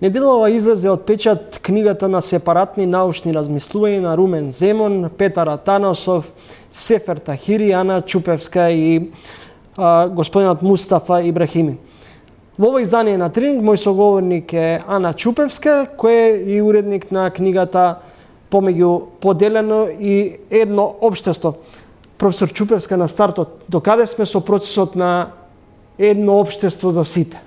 Неделова излезе од печат книгата на сепаратни научни размислувања на Румен Земон, Петар Атанасов, Сефер Тахири, Ана Чупевска и господинот Мустафа Ибрахими. Во ово издание на Тренинг мој соговорник е Ана Чупевска, која е и уредник на книгата Помеѓу поделено и едно општество. Професор Чупевска, на стартот, докаде сме со процесот на едно општество за сите?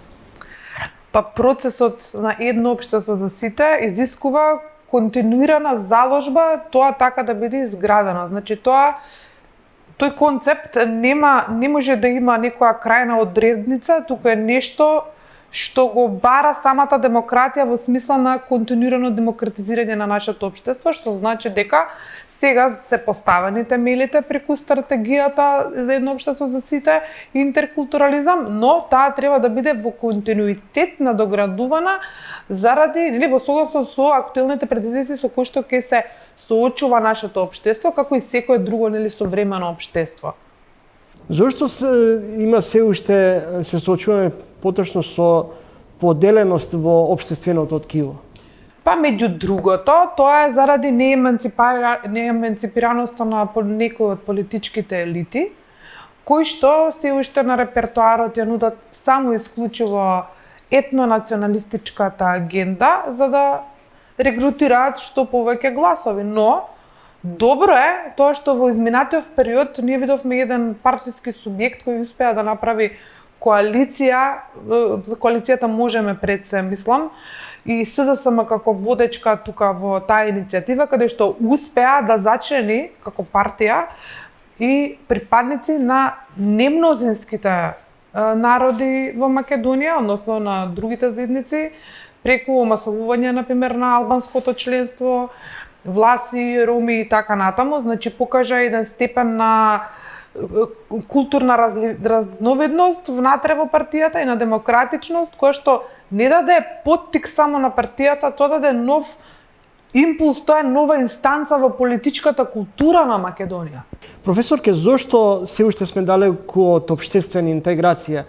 Па процесот на едно општество за сите изискува континуирана заложба тоа така да биде изградено. Значи тој концепт не може да има некоја крајна одредница, туку е нешто што го бара самата демократија во смисла на континуирано демократизирање на нашето општество, што значи дека сега се поставени темелите преку стратегијата за едно општество за сите, интеркултурализам, но таа треба да биде во континуитет надоградувана заради во согласно со актуелните предизвици со кои што ќе се соочува нашето општество, како и секое друго современо општество. Зошто има се уште се соочуваме поточно со поделеност во општественото ткиво? Па меѓу другото, тоа е заради нееманципираноста на некои од политичките елити, кои што се уште на репертоарот ја нудат само исклучиво етнонационалистичката агенда за да регрутираат што повеќе гласови, но добро е тоа што во изминатиот период ние видовме еден партиски субјект кој успеа да направи коалицијата Можеме пред се, мислам, и СДСМ како водечка тука во таа иницијатива, каде што успеа да зачини како партија и припадници на немнозинските народи во Македонија, односно на другите заедници, преку омасовување, например, на албанското членство, власи, роми и така натаму, значи покажа еден степен на културна разновидност внатре во партијата и на демократичност, која што не даде поттик само на партијата, тоа даде нов импулс, тоа е нова инстанца во политичката култура на Македонија. Професорке, зошто се уште сме далеку од општествена интеграција?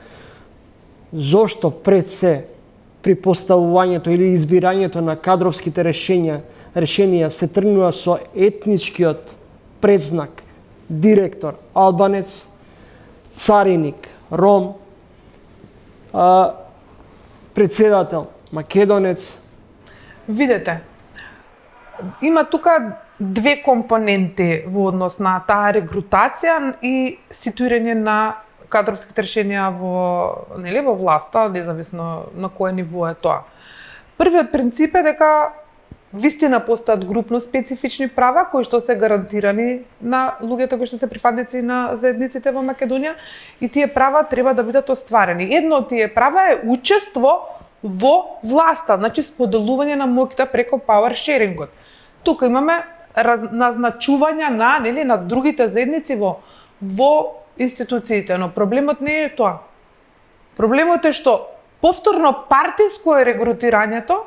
Зошто пред се при поставувањето или избирањето на кадровските решенија се тргнува со етничкиот предзнак, директор, албанец, цариник, ром, председател, македонец? Видете, има тука две компоненти во однос на таа регрутација и ситуирање на кадровските решенија во власта, независно на кое ниво е тоа. Првиот принцип е дека вистина постојат групно специфични права кои што се гарантирани на луѓето кои што се припадници на заедниците во Македонија и тие права треба да бидат остварени. Едно од тие права е учество во власта, значи споделување на моќта преку power sharing-от. Тука имаме назначувања на другите заедници во институциите, но проблемот не е тоа. Проблемот е што повторно партиско е регрутирањето,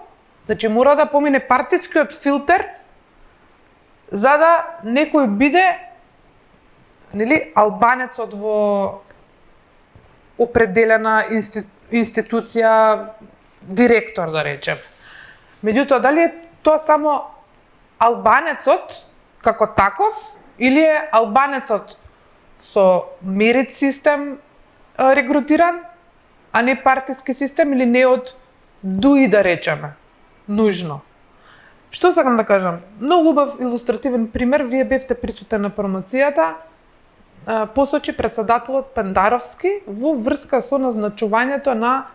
значи мора да помине партискиот филтер за да некој биде албанецот во определена институција, директор да речем. Меѓутоа, дали е тоа само албанецот како таков или е албанецот со мерит систем регрутиран, а не партиски систем или не од ДУИ да речеме, нужно. Што сакам да кажам? Многу убав илустративен пример, вие бевте присутен на промоцијата, посочи председателот Пендаровски во врска со назначувањето на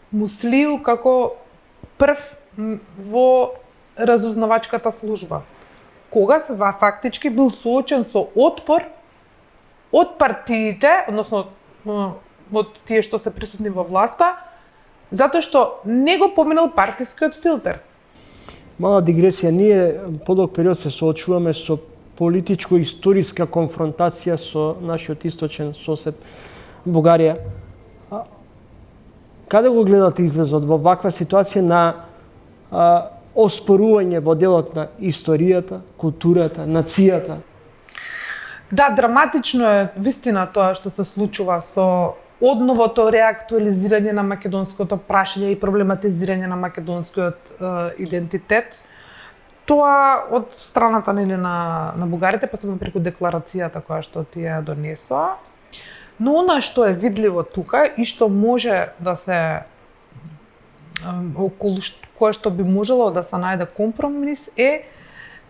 Муслију како прв во разузнавачката служба. Кога се фактички бил соочен со отпор од партиите, односно од тие што се присутни во власта, затоа што не го поминал партискиот филтер. Мала дигресија, ние подолг период се соочуваме со политичко-историска конфронтација со нашиот источен сосед Бугарија. Каде го гледате излезот во ваква ситуација на оспорување во делот на историјата, културата, нацијата? Да, драматично е вистина тоа што се случува со одновото реактуализирање на македонското прашање и проблематизирање на македонскиот идентитет. Тоа од страната на бугарите, посебно преку декларацијата која што тие донесоа. Но она што е видливо тука и што може да се околу кое што би можело да се најде компромис е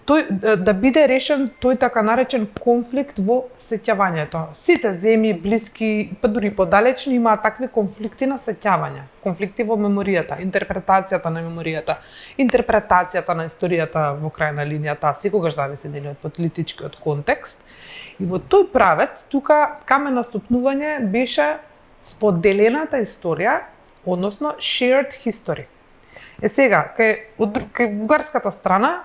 тој да биде решен тој така наречен конфликт во сеќавањето. Сите земји блиски, па дури подалечни имаат такви конфликти на сеќавање, конфликти во меморијата, интерпретацијата на меморијата, интерпретацијата на историјата во крајна линија, таа секогаш зависи нели од политичкиот контекст. И во тој правец тука камен на стапнување беше споделената историја, односно shared history. Сега, кај бугарската страна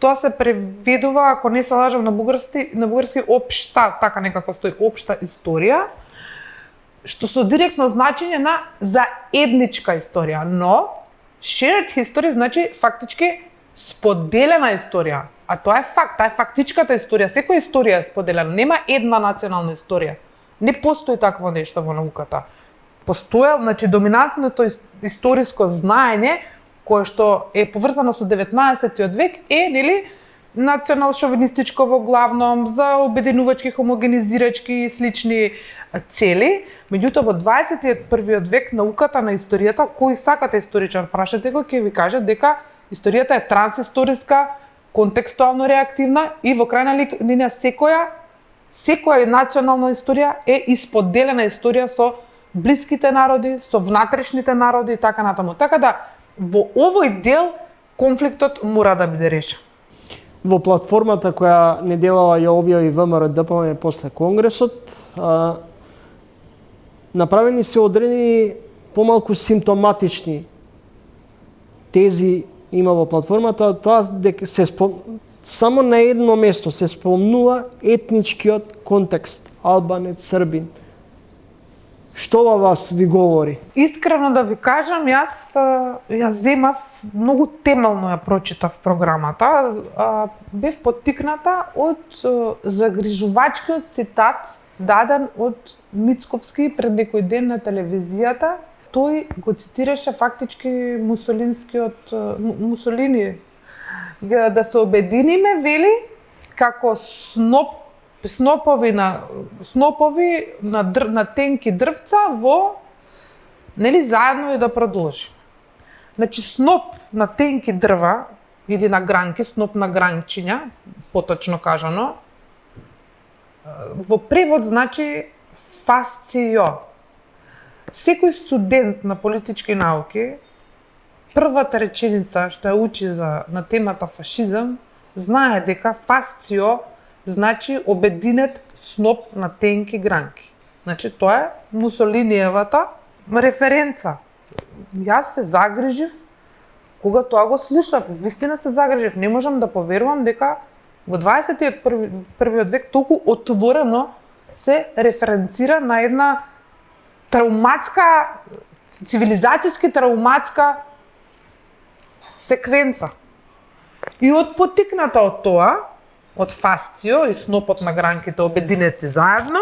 тоа се преведува, ако не се лажам, на бугарски општа, така некако стои општа историја, што со директно значење на заедничка историја, но shared history значи фактички споделена историја. А тоа е факт, таа е фактичката историја. Секоја историја е споделена, нема една национална историја. Не постои такво нешто во науката. Постоја, значи доминантното историско знаење кое што е поврзано со 19-тиот век е, нели, национал-шовинистичко во главном, за обединувачки, хомогенизирачки и слични цели. Меѓутоа во 21-виот век науката на историјата, кој сакате историчар, прашате го, ќе ви каже дека историјата е трансисториска, контекстуално реактивна и во крајна линија секоја национална историја е исподелена историја со блиските народи, со внатрешните народи и така натаму. Така да во овој дел конфликтот мора да биде решен. Во платформата која неделава ја објави ВМРО-ДПМНЕ после Конгресот, направени се одредени помалку симптоматични тези има во платформата, тоа дека само на едно место се спомнува етничкиот контекст, албанец, србин. Што во вас ви говори? Искрено да ви кажам, ја земав многу темелно ја прочитав програмата. Бев поттикната од загрижувачкиот цитат даден од Мицковски пред некој ден на телевизијата. Тој го цитираше фактички Мусолини. Да се обединиме, вели, како снопови на тенки дрвца во, нели, заедно и да продолжи. Значи сноп на тенки дрва или на гранки, сноп на гранчиња, поточно кажано, во превод значи фасцијо. Секој студент на политички науки, првата реченица што ја учи на темата фашизам, знае дека фасцијо значи обединет сноп на тенки гранки. Значи тоа е Мусолиниевата референца. Јас се загрижив кога тоа го слушав, вистина се загрижив. Не можам да поверувам дека во 21-виот век толку отворено се референцира на една травматска, цивилизацијски травматска секвенца. И од поттикната од тоа, од фасцио и снопот на гранките обединети заедно,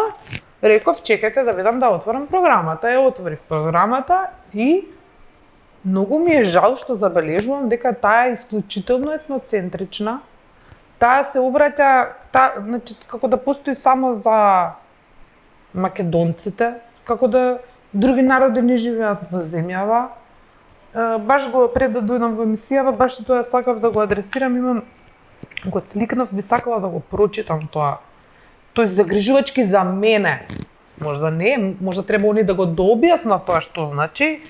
реков, чекајте да видам да отворам програмата. Ја отворив програмата и многу ми е жал што забележувам дека таа е исклучително етноцентрична. Таа се обраќа, значи, како да постои само за македонците, како да други народи не живеат во земјава. Баш го пред да дојдам во емисијава, баш тоа сакав да го адресирам, го сликнав, би сакала да го прочитам тоа. Тој загрижувачки за мене. Можда не, можда треба они да го дообјаснат тоа што значи.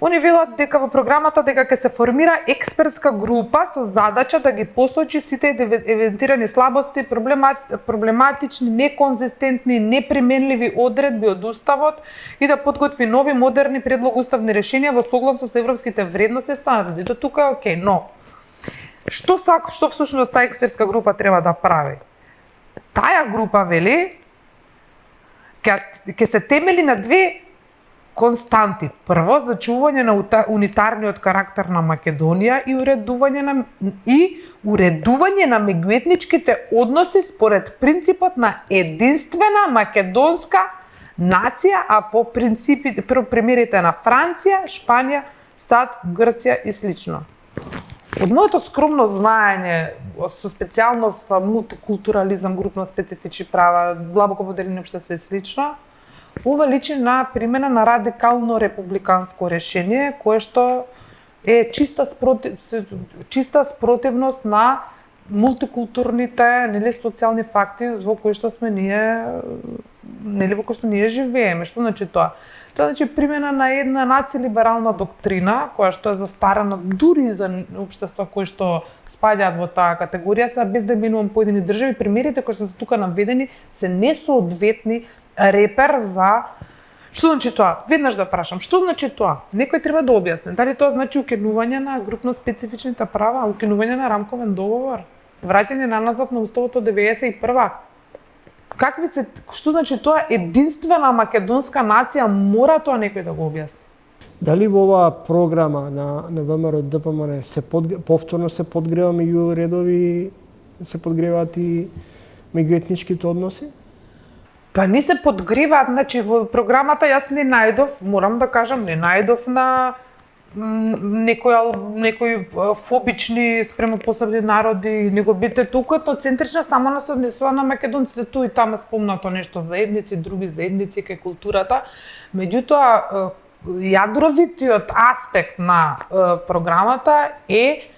Они велат дека во програмата дека ќе се формира експертска група со задача да ги посочи сите евентирани слабости, проблематични, неконзистентни, неприменливи одредби од уставот и да подготви нови модерни предлог-уставни решенија во согласност со европските вредности и стандарди. До тука е окей, но што всушност таа експертска група треба да прави? Таа група вели ќе се темели на две константи. Прво, зачување на унитарниот карактер на Македонија и уредување на меѓуетничките односи според принципот на единствена македонска нација, а по примерите на Франција, Шпанија, САД, Грција и слично. Од моето скромно знаење со специјалност мултикултурализам, групно специфични права, длабоко поделени општество и слично, ова личи на примена на радикално републиканско решение, кое што е чиста спротивност на мултикултурните, нели, социјални факти во кои што сме ние, нели, во кои што ние живееме. Што значи тоа? Тоа значи примена на една нацилиберална доктрина, која што е застарена дури за општества кои што спаѓаат во таа категорија, са без да именувам поедини држави, примерите кои што се тука наведени се несоодветни репер за. Што значи тоа? Веднаш да прашам, што значи тоа? Некој треба да објасни. Дали тоа значи укинување на групно специфичните права, укинување на рамковен договор, враќање наназад на уставот од 91-а? Што значи тоа единствена македонска нација, мора тоа некој да го објасни? Дали во оваа програма на ВМРО ДПМН повторно се подгрева меѓу редови, се подгреваат и меѓуетничките односи? Па не се подгреваат, значи во програмата јас не најдов, морам да кажам, не најдов на некои фобични спрема посебни народи, него бите туку етноцентрична само на се однесува на македонците, ту и тама спомнато нешто за етници, други за етници кај културата. Меѓутоа, јадровитиот аспект на програмата е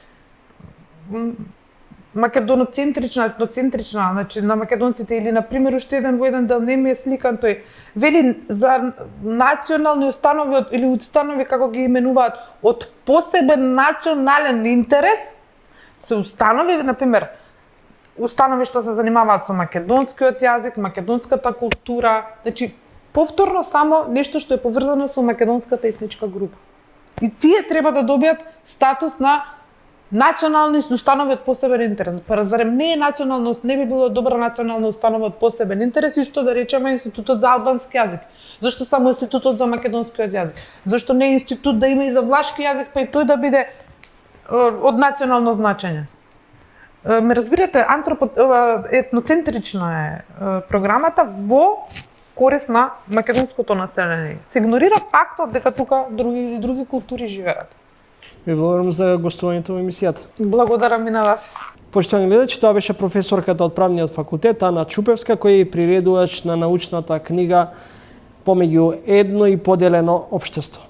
македоноцентрична, етноцентрична, значи на македонците, или на пример уште еден во еден дел не ми е сликан тој, вели за национални установи или установи како ги именуваат од посебен национален интерес, се установи, на пример, установи што се занимаваат со македонскиот јазик, македонската култура, значи повторно само нешто што е поврзано со македонската етничка група. И тие треба да добијат статус на национални установи од посебен интерес. Па зарем не е националност, не би било добра национална установа од посебен интерес, исто да речеме Институтот за албански јазик. Зашто само Институтот за македонскиот јазик? Зашто не е институт да има и за влашки јазик, па и тој да биде од национално значење? Ме разбирате, етноцентрична е програмата во корис на македонското население. Се игнорира фактот дека тука други култури живеат. Ви благодарам за гостувањето во емисијата. Благодарам и на вас. Поштовани гледачи, тоа беше професорката од Правниот факултет Ана Чупевска, која е приредувач на научната книга Помеѓу едно и поделено општество.